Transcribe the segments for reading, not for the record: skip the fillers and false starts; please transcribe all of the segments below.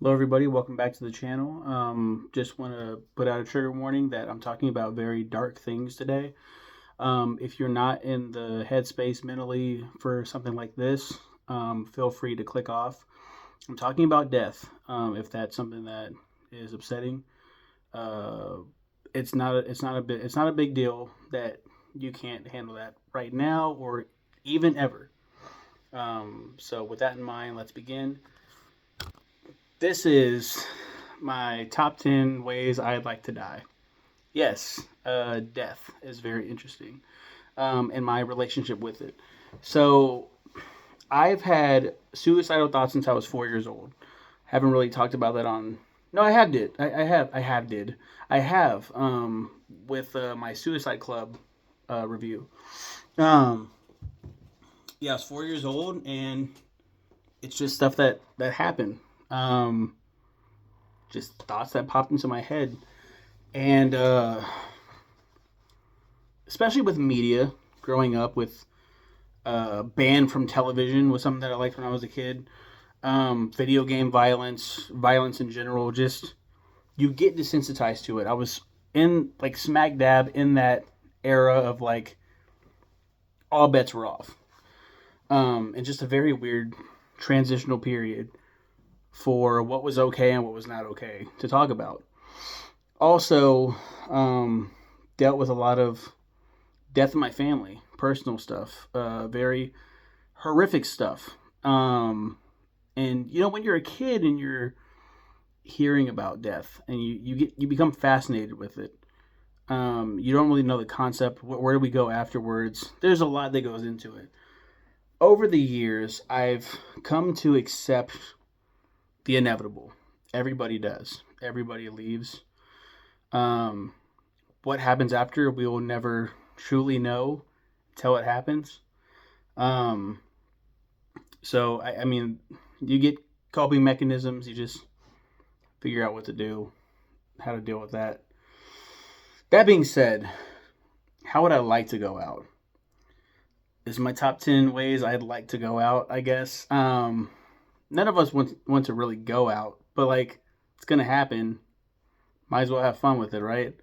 Hello, everybody. Welcome back to the channel. Just want to put out a trigger warning that I'm talking about very dark things today. If you're not in the headspace mentally for something like this, feel free to click off. I'm talking about death. If that's something that is upsetting, uh, it's not a big deal that you can't handle that right now or even ever. So with that in mind, let's begin. This is my top 10 ways I'd like to die. Yes, death is very interesting, and my relationship with it. So, I've had suicidal thoughts since I was 4 years old. Haven't really talked about that on. No, I have did. I have did. I have with my Suicide Club review. Um, yeah, I was 4 years old, and it's just stuff that happened. Um, just thoughts that popped into my head, and especially with media, growing up with banned from television was something that I liked when I was a kid. Video game violence, violence in general, just you get desensitized to it. I was in like smack dab in that era of like all bets were off, and just a very weird transitional period for what was okay and what was not okay to talk about. Also, um, dealt with a lot of death in my family, personal stuff, very horrific stuff. And when you're a kid and you're hearing about death and you become fascinated with it. You don't really know the concept. Where do we go afterwards? There's a lot that goes into it. Over the years, I've come to accept the inevitable. Everybody does. Everybody leaves. Um, what happens after, we will never truly know until it happens. Um, I mean, you get coping mechanisms. You just figure out what to do, how to deal with that. That being said, how would I like to go out? This is my top 10 ways I'd like to go out, I guess. None of us want to really go out, but like, it's going to happen. Might as well have fun with it, right?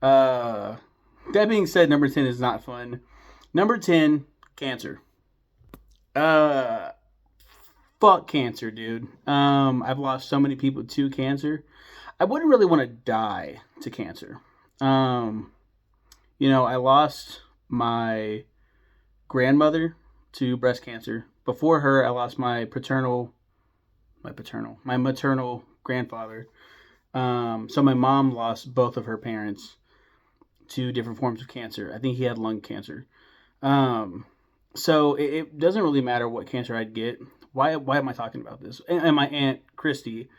Uh, that being said, number 10 is not fun. Number 10, cancer. Uh, Fuck cancer, dude. I've lost so many people to cancer. I wouldn't really want to die to cancer. Um, I lost my grandmother to breast cancer. Before her, I lost my maternal grandfather. So my mom lost both of her parents to different forms of cancer. I think he had lung cancer. Um, so it doesn't really matter what cancer I'd get. Why am I talking about this? And my aunt Christy,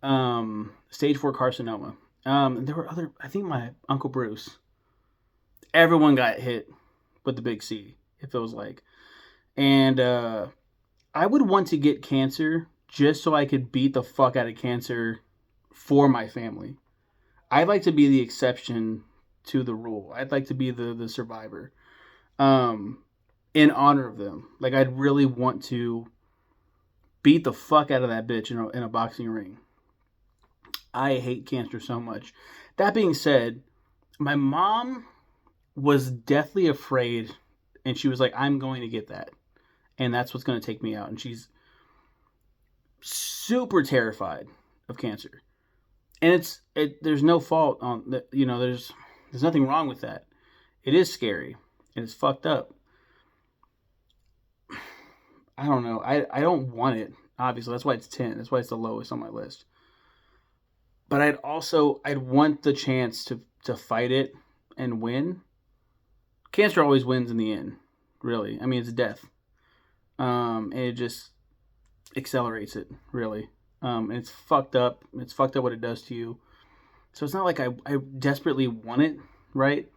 stage 4 carcinoma. There were other. I think my uncle Bruce. Everyone got hit with the big C. It feels like, and I would want to get cancer just so I could beat the fuck out of cancer for my family. I'd like to be the exception to the rule. I'd like to be the survivor. Um, in honor of them. Like I'd really want to beat the fuck out of that bitch in a boxing ring. I hate cancer so much. That being said, my mom was deathly afraid, and she was like, "I'm going to get that, and that's what's going to take me out." And she's super terrified of cancer, and there's no fault on that. There's nothing wrong with that. It is scary and it's fucked up. I don't know. I don't want it. Obviously, that's why it's 10. That's why it's the lowest on my list. But I'd want the chance to fight it and win. Cancer always wins in the end, really. I mean, it's death. And it just accelerates it, really. And it's fucked up. It's fucked up what it does to you. So it's not like I desperately want it, right?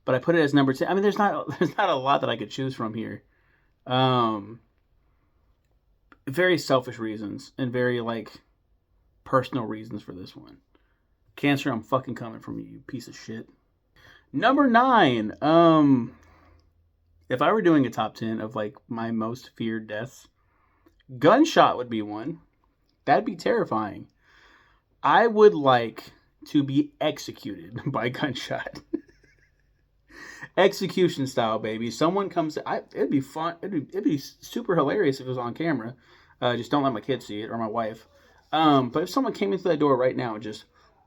But I put it as number 10. I mean, there's not a lot that I could choose from here. Um, Very selfish reasons and very like personal reasons for this one. Cancer, I'm fucking coming from you, you piece of shit. Number 9. If I were doing a top 10 of like my most feared deaths, gunshot would be one. That'd be terrifying. I would like to be executed by gunshot. Execution style, baby. Someone comes. It'd be fun. It'd be super hilarious if it was on camera. Just don't let my kids see it or my wife. But if someone came into that door right now and just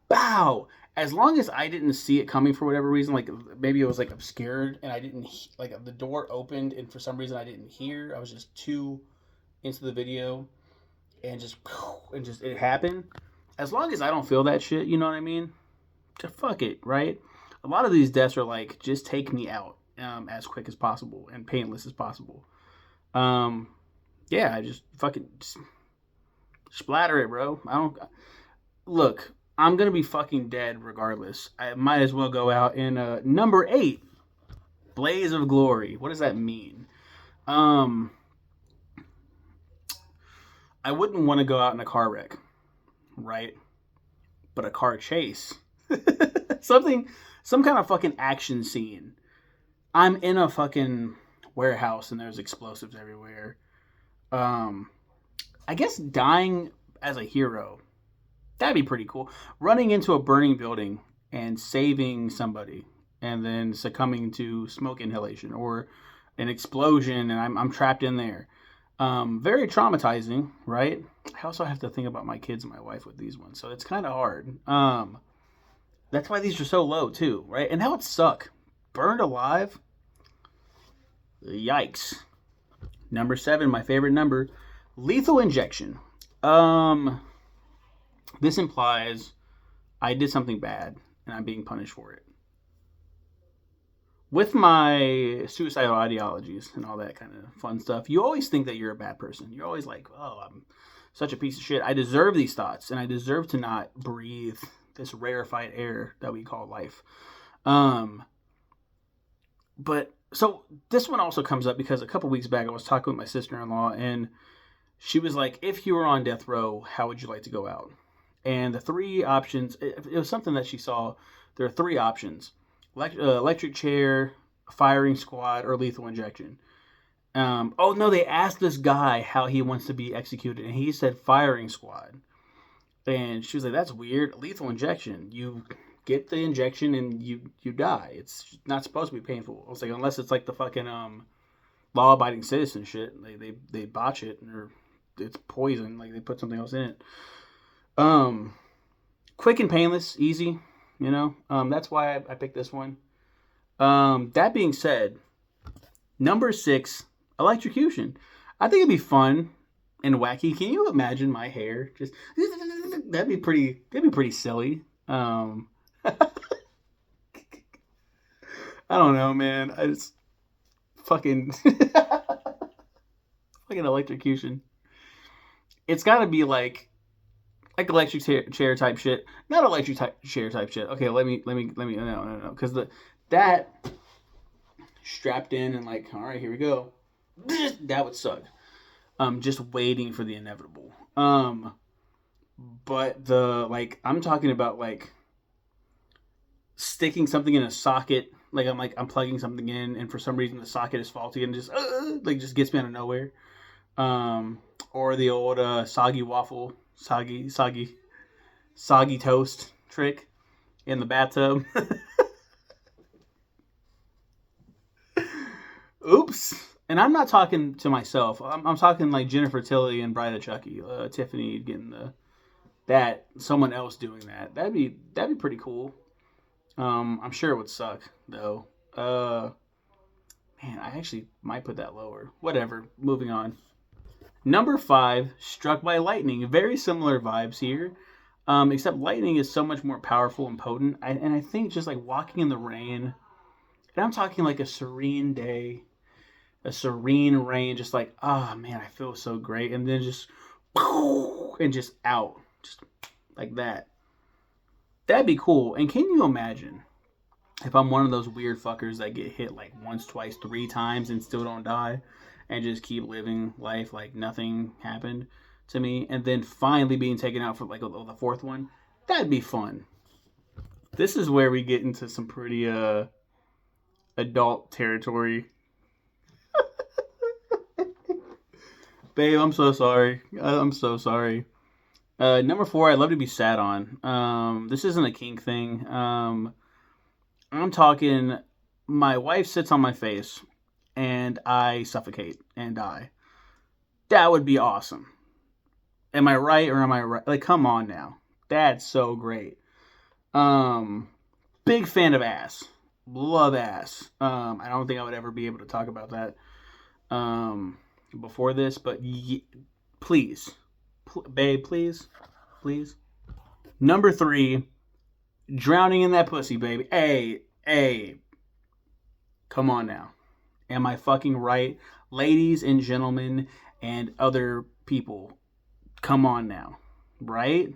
bow, as long as I didn't see it coming for whatever reason, like maybe it was like I'm scared and I didn't like the door opened and for some reason I didn't hear. I was just too into the video and just it happened. As long as I don't feel that shit, you know what I mean? Just fuck it, right? A lot of these deaths are like, just take me out as quick as possible and painless as possible. Um, yeah, I just fucking just splatter it, bro. I don't look. I'm gonna be fucking dead regardless. I might as well go out in number 8, Blaze of Glory. What does that mean? Um, I wouldn't want to go out in a car wreck, right? But a car chase, something, some kind of fucking action scene. I'm in a fucking warehouse and there's explosives everywhere. Um, I guess dying as a hero, that'd be pretty cool. Running into a burning building and saving somebody, and then succumbing to smoke inhalation or an explosion, and I'm trapped in there. Very traumatizing, right? I also have to think about my kids and my wife with these ones, so it's kind of hard. That's why these are so low too, right? And that would suck. Burned alive. Yikes. Number 7, my favorite number, lethal injection. This implies I did something bad and I'm being punished for it. With my suicidal ideologies and all that kind of fun stuff, you always think that you're a bad person. You're always like, oh, I'm such a piece of shit. I deserve these thoughts and I deserve to not breathe this rarefied air that we call life. But so this one also comes up because a couple weeks back I was talking with my sister-in-law and she was like, if you were on death row, how would you like to go out? And the 3 options, it was something that she saw. There are 3 options: electric chair, firing squad, or lethal injection. Oh no, they asked this guy how he wants to be executed, and he said firing squad. And she was like, "That's weird. Lethal injection. You get the injection and you die. It's not supposed to be painful." I was like, unless it's like the fucking law-abiding citizen shit. They botch it or it's poison. Like they put something else in it. Quick and painless, easy. You know. That's why I picked this one. That being said, number 6, electrocution. I think it'd be fun and wacky. Can you imagine my hair just? That'd be pretty silly. I don't know, man. I just fucking fucking electrocution. It's got to be like electric chair type shit, not electric chair type shit. Okay, let me no, because that strapped in and like, all right, here we go. That would suck. Just waiting for the inevitable. But I'm talking about like sticking something in a socket. I'm plugging something in, and for some reason the socket is faulty and just gets me out of nowhere. Or the old soggy toast trick in the bathtub. Oops. And I'm not talking to myself. I'm talking like Jennifer Tilly and Bride of Chucky, Tiffany getting that someone else doing that. That'd be pretty cool. I'm sure it would suck though. Man, I actually might put that lower. Whatever. Moving on. Number 5, struck by lightning. Very similar vibes here. Except lightning is so much more powerful and potent. And I think just like walking in the rain, and I'm talking like a serene day, a serene rain, just like, oh man, I feel so great. And then just, and just out. Just like that. That'd be cool. And can you imagine if I'm one of those weird fuckers that get hit like once, twice, 3 times and still don't die? And just keep living life like nothing happened to me. And then finally being taken out for like the 4th one. That'd be fun. This is where we get into some pretty adult territory. Babe, I'm so sorry. I'm so sorry. Number four, I'd love to be sat on. This isn't a kink thing. I'm talking. My wife sits on my face, and I suffocate and die. That would be awesome. Am I right or am I right? Like, come on now. That's so great. Um, Big fan of ass. Love ass. I don't think I would ever be able to talk about that before this, but please, babe, please, please. Number three, drowning in that pussy, baby. Hey, hey, come on now. Am I fucking right? Ladies and gentlemen and other people, come on now. Right?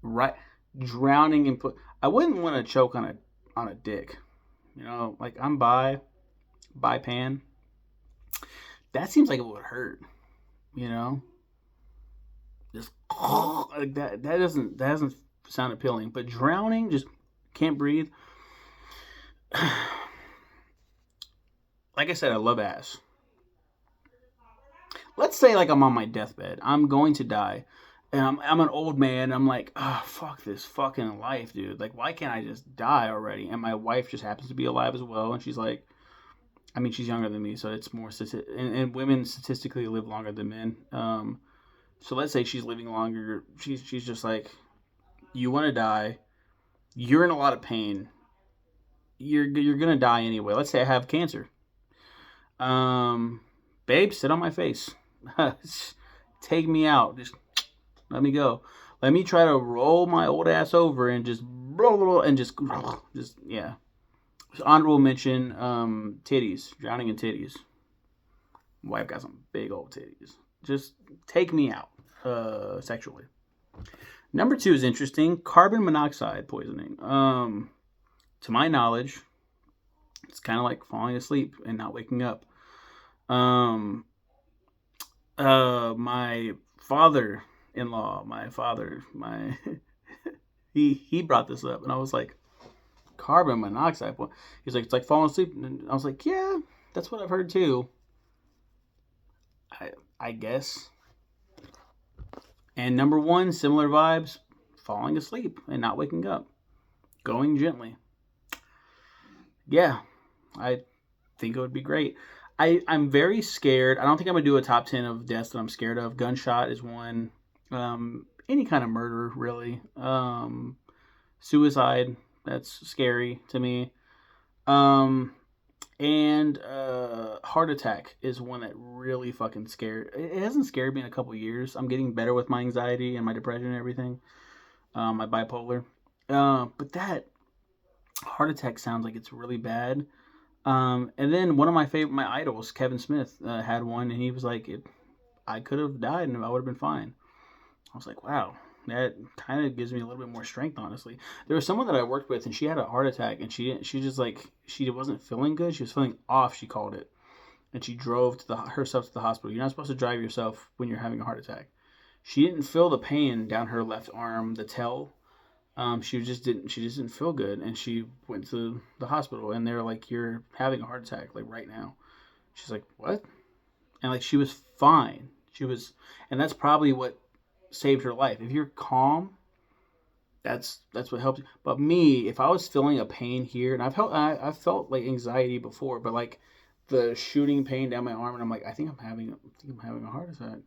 Right? Drowning in I wouldn't want to choke on a dick. You know, like I'm bi pan. That seems like it would hurt, you know? Just like that doesn't sound appealing, but drowning, just can't breathe. Like I said, I love ass. Let's say like I'm on my deathbed. I'm going to die. And I'm an old man. I'm like, oh, fuck this fucking life, dude. Like, why can't I just die already? And my wife just happens to be alive as well. And she's like, I mean, she's younger than me, so it's more and women statistically live longer than men. So let's say she's living longer. She's just like, you want to die. You're in a lot of pain. You're gonna die anyway. Let's say I have cancer. Um, Babe, sit on my face. Take me out. Just let me go. Let me try to roll my old ass over and just yeah. Honorable mention, titties, drowning in titties. My wife got some big old titties. Just take me out, sexually. Number two is interesting. Carbon monoxide poisoning. To my knowledge, it's kind of like falling asleep and not waking up. Um, my father-in-law, my he brought this up, and I was like, carbon monoxide. He's like, it's like falling asleep, and I was like, yeah, that's what I've heard too. I guess. And number one, similar vibes, falling asleep and not waking up, going gently. Yeah, I think it would be great. I'm very scared. I don't think I'm gonna do a top 10 of deaths that I'm scared of. Gunshot is one. Any kind of murder, really. Suicide, that's scary to me. Um, and heart attack is one that really fucking scared. It hasn't scared me in a couple years. I'm getting better with my anxiety and my depression and everything. My bipolar. But that heart attack sounds like it's really bad. And then one of my idols, Kevin Smith, had one, and he was like, I could have died and I would have been fine. I was like, wow, that kind of gives me a little bit more strength, honestly. There was someone that I worked with, and she had a heart attack, and she just like, she wasn't feeling good. She was feeling off, she called it. And she drove herself to the hospital. You're not supposed to drive yourself when you're having a heart attack. She didn't feel the pain down her left arm, the tell. She just didn't feel good, and she went to the hospital, and they're like, "You're having a heart attack, like right now." She's like, "What?" And like she was fine. And that's probably what saved her life. If you're calm, that's what helps. But me, if I was feeling a pain here, and I've felt like anxiety before, but like the shooting pain down my arm, and I'm like, I think I'm having a heart attack.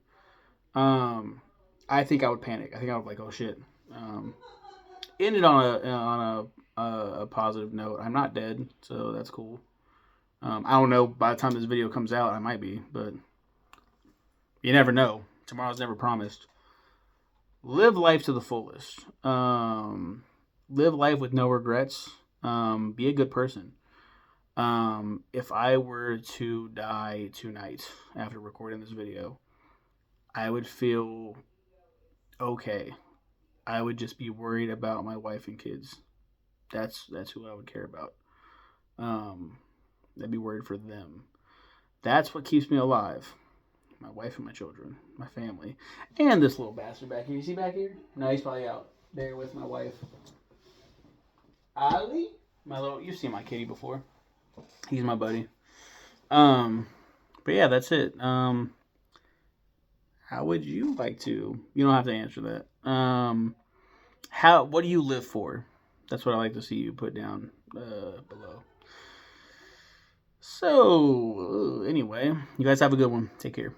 Um, I think I would panic. I think I would like, oh shit. Ended on a positive note. I'm not dead, so that's cool. I don't know. By the time this video comes out, I might be, but you never know. Tomorrow's never promised. Live life to the fullest. Live life with no regrets. Be a good person. If I were to die tonight after recording this video, I would feel okay. I would just be worried about my wife and kids. That's who I would care about. I'd be worried for them. That's what keeps me alive. My wife and my children, my family, and this little bastard back here. You see back here? No, he's probably out there with my wife. Ali, you've seen my kitty before. He's my buddy. But yeah, that's it. How would you like to? You don't have to answer that. What do you live for? That's what I like to see you put down below. So, anyway, you guys have a good one. Take care.